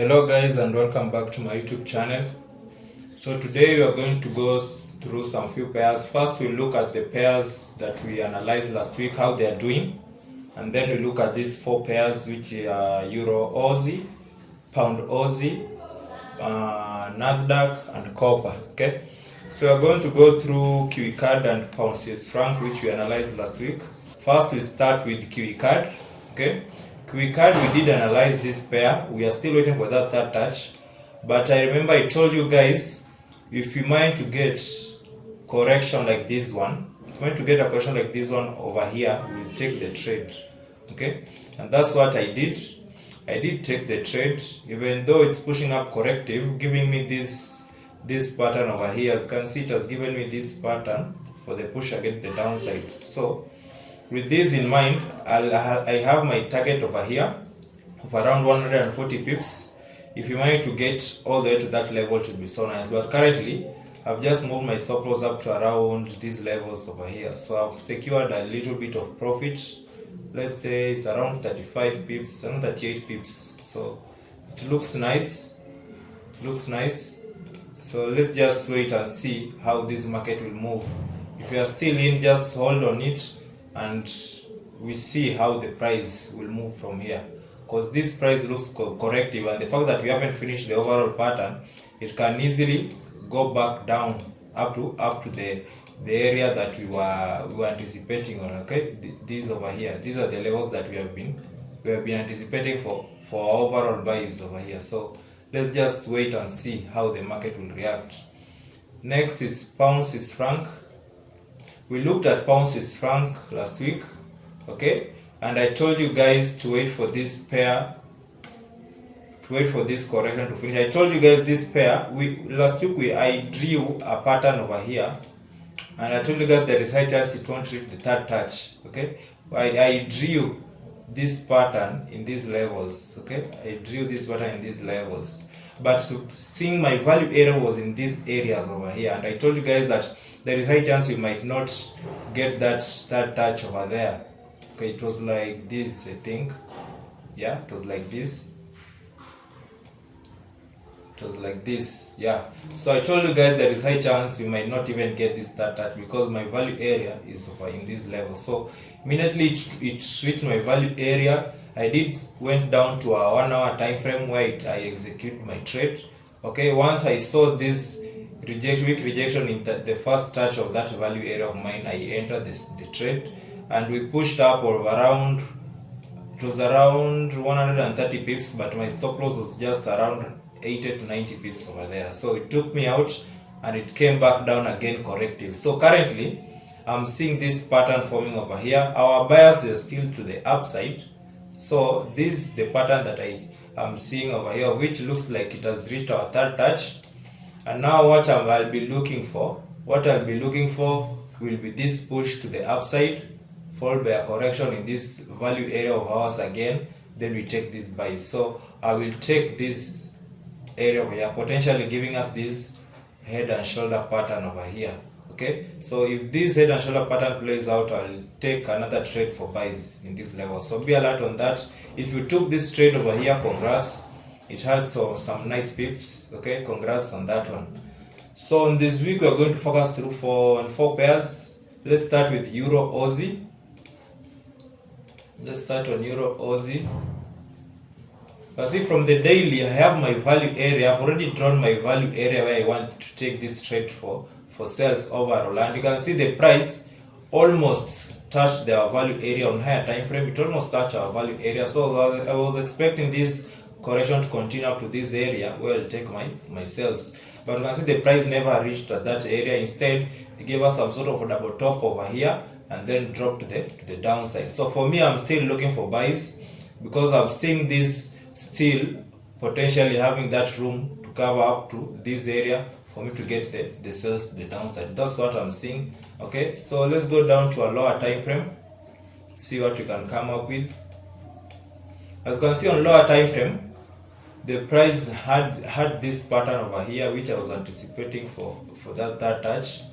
Hello guys, and welcome back to my YouTube channel. So today we are going to go through some few pairs. First we'll look at the pairs that we analyzed last week, how they are doing, and then we look at these four pairs, which are Euro Aussie, Pound Aussie, Nasdaq and Copper. Okay, so we are going to go through Kiwi card and Pound Swiss franc, which we analyzed last week. First we start with Kiwi card. Okay, Kiwi card, we did analyze this pair. We are still waiting for that third touch, but I remember I told you guys, if you mind to get correction like this one, if you want to get a correction like this one over here, we'll take the trade. Okay, and that's what I did. I did take the trade, even though it's pushing up corrective, giving me this pattern over here. As you can see, it has given me this pattern for the push against the downside. So with this in mind, I have my target over here of around 140 pips. If you manage to get all the way to that level, it should be so nice. But currently, I've just moved my stop loss up to around these levels over here. So I've secured a little bit of profit. Let's say it's around 35 pips, around 38 pips. So it looks nice. It looks nice. So let's just wait and see how this market will move. If you are still in, just hold on it and we see how the price will move from here, because this price looks corrective, and the fact that we haven't finished the overall pattern, it can easily go back down up to the area that we were anticipating on. Okay, these over here, these are the levels that we have been anticipating for overall buys over here. So let's just wait and see how the market will react. Next is Pound Swiss franc. We looked at Pound Swiss franc last week, okay, and I told you guys to wait for this pair, to wait for this correction to finish. I told you guys this pair, last week I drew a pattern over here, and I told you guys there is high chance it won't reach the third touch. Okay, I drew this pattern in these levels. Okay, I drew this pattern in these levels, but seeing my value area was in these areas over here, and I told you guys that there is high chance you might not get that third touch over there. Okay, it was like this, I think. Yeah, it was like this. It was like this. Yeah. So I told you guys there is high chance we might not even get this third touch, because my value area is over in this level. So immediately it reached my value area, I went down to a 1 hour time frame where I execute my trade. Okay, once I saw this weak rejection in the first touch of that value area of mine, I entered the trade, and we pushed up of around, it was around 130 pips, but my stop loss was just around 80 to 90 pips over there. So it took me out and it came back down again corrective. So currently I'm seeing this pattern forming over here. Our bias is still to the upside. So this is the pattern that I am seeing over here, which looks like it has reached our third touch. And now what I'll be looking for, will be this push to the upside, followed by a correction in this value area of ours again. Then we take this buy. So I will take this area over here, potentially giving us this head and shoulder pattern over here. Okay, so if this head and shoulder pattern plays out, I'll take another trade for buys in this level. So be alert on that. If you took this trade over here, congrats. It has some nice pips. Okay, congrats on that one. So in this week we are going to focus through four pairs. Let's start with Euro Aussie. Let's start on Euro Aussie. See, from the daily I have my value area. I've already drawn my value area where I want to take this trade for sales overall, and you can see the price almost touched their value area on higher time frame. It almost touched our value area. So I was expecting this correction to continue up to this area where I'll take my sales, but you can see the price never reached at that area. Instead, it gave us some sort of a double top over here and then dropped to the downside. So for me, I'm still looking for buys, because I'm seeing this still potentially having that room to cover up to this area for me to get the sales to the downside. That's what I'm seeing. Okay, so let's go down to a lower time frame, see what you can come up with. As you can see on lower time frame, the price had this pattern over here, which I was anticipating for that third touch,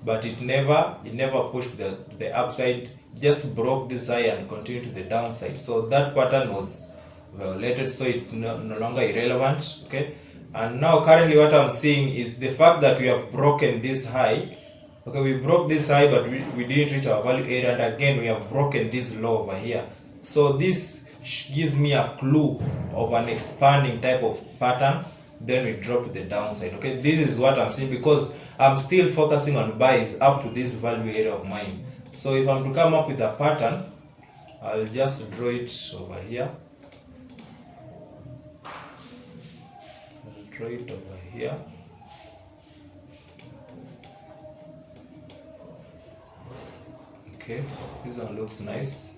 but it never pushed the upside, just broke this high and continued to the downside. So that pattern was violated, so it's no longer irrelevant. Okay, and now currently what I'm seeing is the fact that we have broken this high. Okay, we broke this high, but we didn't reach our value area, and again we have broken this low over here. So this gives me a clue of an expanding type of pattern. Then we drop to the downside. Okay, this is what I'm seeing because I'm still focusing on buys up to this value area of mine. So if I'm to come up with a pattern, I'll just draw it over here. I'll draw it over here. Okay, this one looks nice.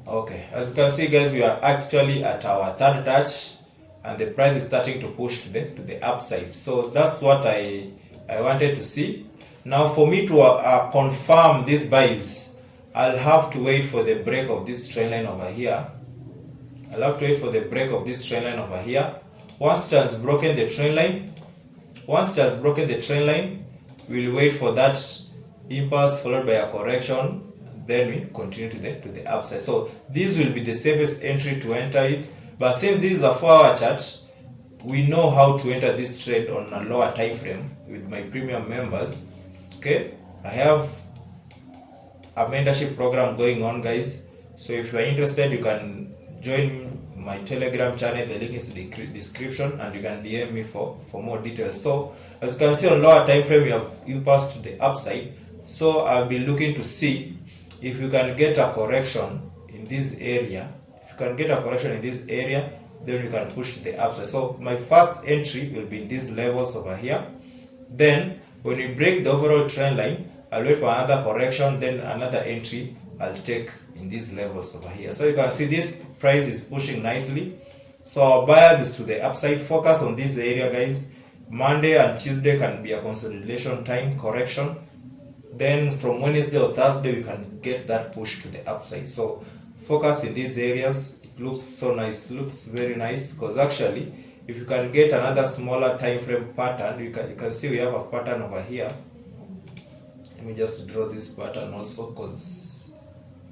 Okay, as you can see guys, we are actually at our third touch and the price is starting to push to the upside. So that's what I wanted to see. Now for me to confirm these buys, I'll have to wait for the break of this trend line over here. I'll have to wait for the break of this trend line over here. Once it has broken the trend line, we'll wait for that impulse followed by a correction. Then we continue to the upside. So this will be the safest entry to enter it. But since this is a 4-hour chart, we know how to enter this trade on a lower time frame with my premium members. Okay, I have a mentorship program going on, guys. So if you are interested, you can join my Telegram channel. The link is in the description, and you can DM me for more details. So as you can see on lower time frame, we have impulse to the upside. So I'll be looking to see if you can get a correction in this area. If you can get a correction in this area, then you can push to the upside. So my first entry will be in these levels over here. Then when we break the overall trend line, I'll wait for another correction, then another entry I'll take in these levels over here. So you can see this price is pushing nicely. So our bias is to the upside. Focus on this area, guys. Monday and Tuesday can be a consolidation time correction. Then from Wednesday or Thursday, we can get that push to the upside. So focus in these areas. It looks so nice, looks very nice, because actually if you can get another smaller time frame pattern, you can see we have a pattern over here. Let me just draw this pattern also, because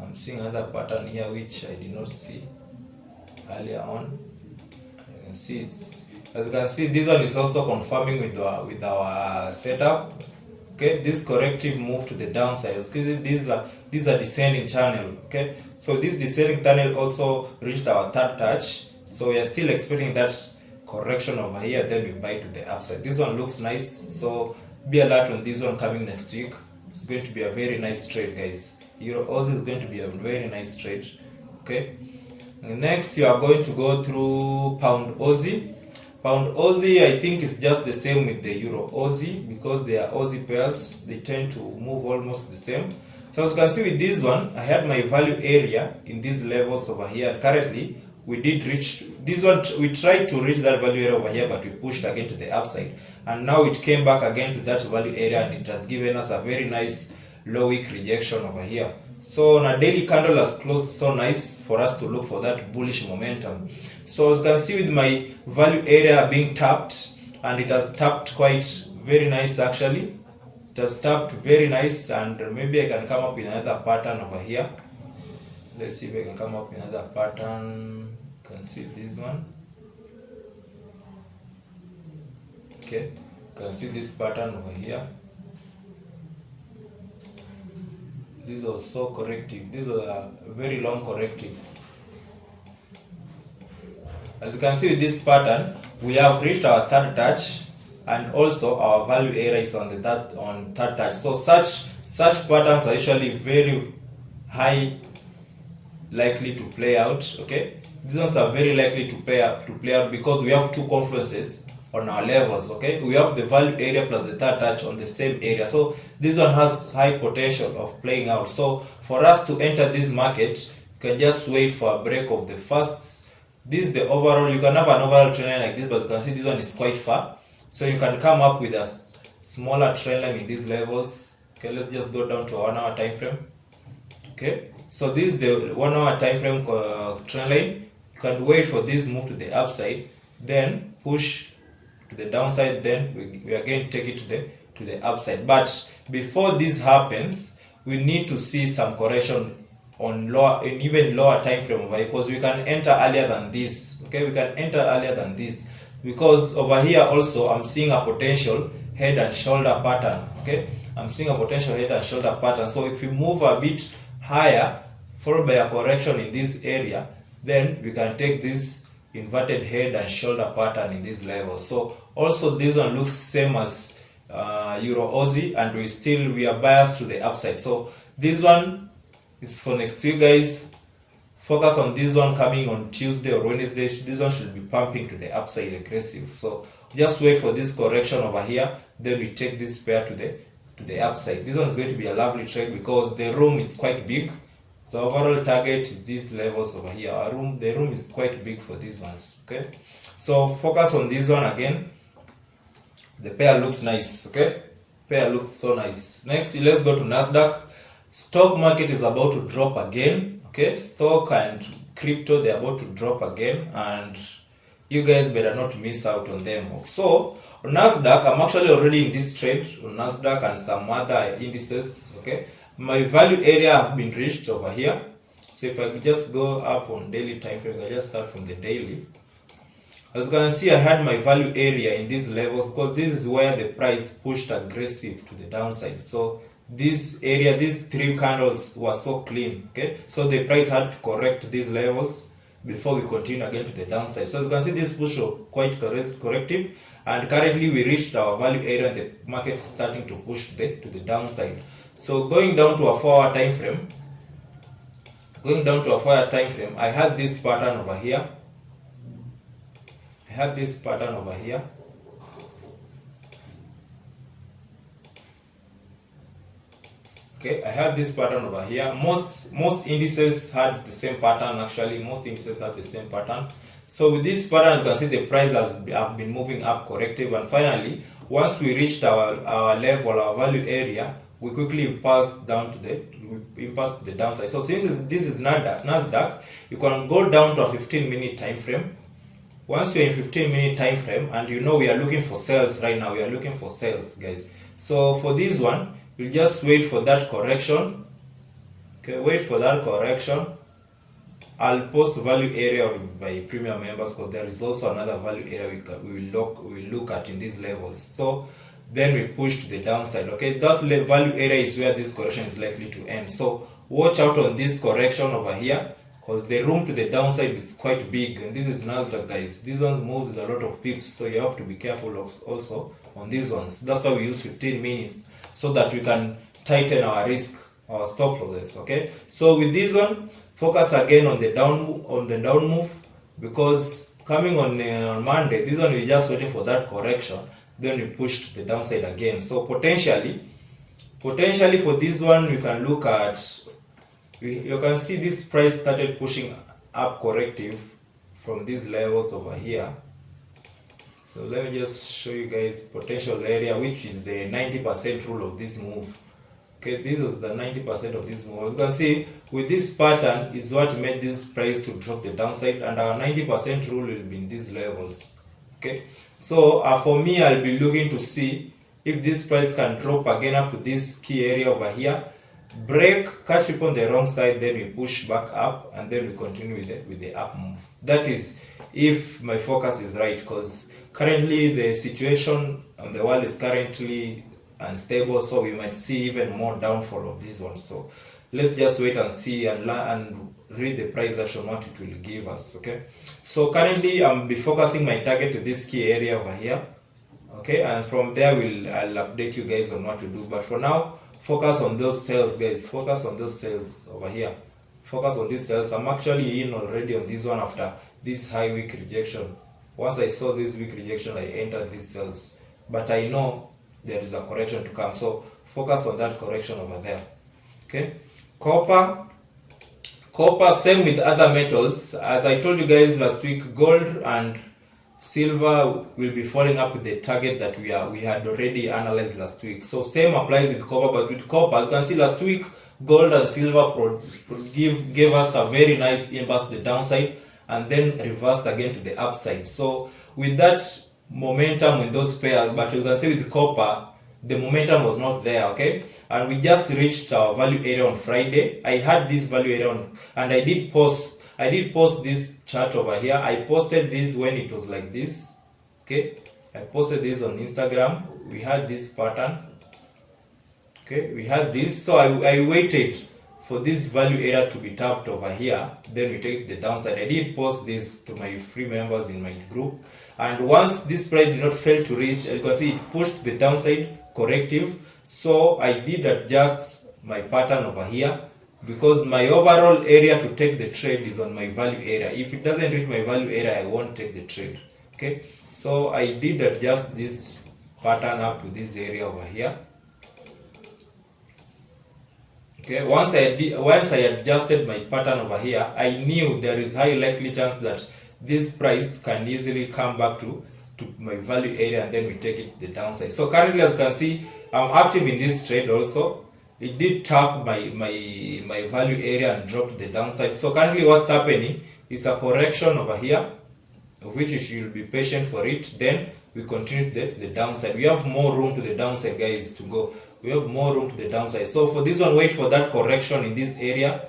I'm seeing another pattern here which I did not see earlier on. You can see it's, as you can see, this one is also confirming with our setup. Okay, this corrective move to the downside. This is a descending channel. Okay, so this descending channel also reached our third touch. So we are still expecting that correction over here. Then we buy to the upside. This one looks nice. So be alert on this one coming next week. It's going to be a very nice trade, guys. Euro Aussie is going to be a very nice trade. Okay. And next, you are going to go through Pound Aussie. Pound Aussie, I think, is just the same with the Euro Aussie, because they are Aussie pairs. They tend to move almost the same. So as you can see with this one, I had my value area in these levels over here. Currently, we did reach this one. We tried to reach that value area over here, but we pushed again to the upside. And now it came back again to that value area, and it has given us a very nice low wick rejection over here. So on a daily candle has closed so nice for us to look for that bullish momentum. So as you can see with my value area being tapped, and it has tapped quite very nice actually. It has tapped very nice, and maybe I can come up with another pattern over here. Let's see if I can come up with another pattern. You can see this one. Okay, you can see this pattern over here. This was so corrective. This was a very long corrective. As you can see with this pattern, we have reached our third touch, and also our value area is on the third touch. So such patterns are usually very high likely to play out. Okay, these ones are very likely to play out because we have two confluences on our levels. Okay, we have the value area plus the third touch on the same area, so this one has high potential of playing out. So for us to enter this market, you can just wait for a break of the first. This is the overall. You can have an overall trend line like this, but you can see this one is quite far, so you can come up with a smaller trend line in these levels. Okay, let's just go down to a 1 hour time frame. Okay, so this is the 1 hour time frame trend line. You can wait for this move to the upside, then push to the downside, then we again take it to the upside. But before this happens, we need to see some correction on lower, in even lower time frame over here, because we can enter earlier than this. Okay, we can enter earlier than this, because over here also I'm seeing a potential head and shoulder pattern. Okay, I'm seeing a potential head and shoulder pattern. So if we move a bit higher, followed by a correction in this area, then we can take this inverted head and shoulder pattern in this level. So also this one looks same as Euro Aussie, and we are biased to the upside. So this one is for next week, guys. Focus on this one coming on Tuesday or Wednesday. This one should be pumping to the upside aggressive. So just wait for this correction over here, then we take this pair to the upside. This one is going to be a lovely trade because the room is quite big. So overall target is these levels over here. The room is quite big for these ones. Okay, so focus on this one again. The pair looks nice. Okay, pair looks so nice. Next, let's go to Nasdaq. Stock market is about to drop again. Okay, stock and crypto, they're about to drop again, and you guys better not miss out on them. So on Nasdaq, I'm actually already in this trade on Nasdaq and some other indices. Okay, my value area have been reached over here. So if I just go up on daily time frame, I just start from the daily. As you can see, I had my value area in this level because this is where the price pushed aggressive to the downside. So this area, these three candles were so clean. Okay, so the price had to correct these levels before we continue again to the downside. So as you can see, this push was quite corrective, and currently we reached our value area and the market is starting to push to the downside. So going down to a 4-hour time frame, I had this pattern over here. Okay, I had this pattern over here. Most indices had the same pattern. Actually, most indices had the same pattern. So with this pattern, you can see the price have been moving up corrective, and finally, once we reached our level, our value area, we quickly passed down to the downside. So since this is Nasdaq, you can go down to a 15-minute time frame. Once you're in 15-minute time frame, and you know we are looking for sales right now, we are looking for sales, guys. So for this one, we'll just wait for that correction. Okay, wait for that correction. I'll post value area by premium members because there is also another value area we will look at in these levels. So then we push to the downside. Okay, that value area is where this correction is likely to end. So watch out on this correction over here, because the room to the downside is quite big, and this is Nasdaq, guys. These ones moves with a lot of pips, so you have to be careful also on these ones. That's why we use 15 minutes so that we can tighten our risk, our stop losses. Okay, so with this one, focus again on the down move, because coming on Monday, this one we're just waiting for that correction, then we push to the downside again. So potentially for this one, we can look at, you can see this price started pushing up corrective from these levels over here. So let me just show you guys potential area, which is the 90% rule of this move. Okay, this was the 90% of this move. As you can see, with this pattern is what made this price to drop the downside, and our 90% rule will be in these levels. Okay, so for me, I'll be looking to see if this price can drop again up to this key area over here, break, catch it on the wrong side, then we push back up, and then we continue with the up move. That is if my focus is right, because currently the situation on the world is currently unstable, so we might see even more downfall of this one. So let's just wait and see and learn and read the price action, what it will give us. Okay, so currently I'm be focusing my target to this key area over here. Okay, and from there I'll update you guys on what to do, but for now, focus on those sales, guys. Focus on those sales over here. Focus on these sales. I'm actually in already on this one after this high week rejection. Once I saw this week rejection, I entered these sales, but I know there is a correction to come, so focus on that correction over there. Okay, copper, same with other metals. As I told you guys last week, gold and silver will be following up with the target that we had already analyzed last week. So same applies with copper, but with copper, as you can see last week, gold and silver gave us a very nice impulse to the downside, and then reversed again to the upside. So with that momentum in those pairs, but you can see with copper, the momentum was not there, okay? And we just reached our value area on Friday. I had this value area on, and I did post this chart over here. I posted this when it was like this, okay? I posted this on Instagram. We had this pattern, okay? We had this, so I waited for this value area to be tapped over here, then we take the downside. I did post this to my free members in my group, and once this price did not fail to reach, you can see it pushed the downside corrective. So I did adjust my pattern over here, because my overall area to take the trade is on my value area. If it doesn't reach my value area, I won't take the trade, okay? So I did adjust this pattern up to this area over here. Okay, once I adjusted my pattern over here, I knew there is high likely chance that this price can easily come back to my value area, and then we take it to the downside. So currently, as you can see, I'm active in this trade also. It did tap my value area and drop to the downside. So currently what's happening is a correction over here, which you should be patient for it. Then we continue to the downside. We have more room to the downside, guys, to go. We have more room to the downside. So for this one, wait for that correction in this area.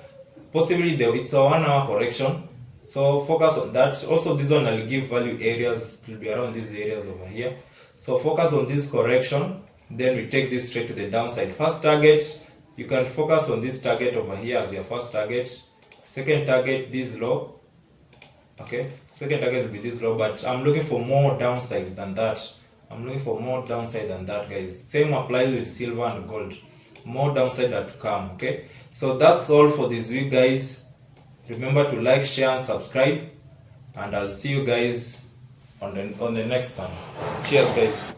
Possibly it's a 1 hour correction. So focus on that. Also this one I'll give value areas. It will be around these areas over here. So focus on this correction. Then we take this straight to the downside. First target, you can focus on this target over here as your first target. Second target, this low. Okay, second target will be this low, but I'm looking for more downside than that. Guys. Same applies with silver and gold. More downside are to come, okay? So that's all for this week, guys. Remember to like, share, and subscribe, and I'll see you guys on the next one. Cheers, guys.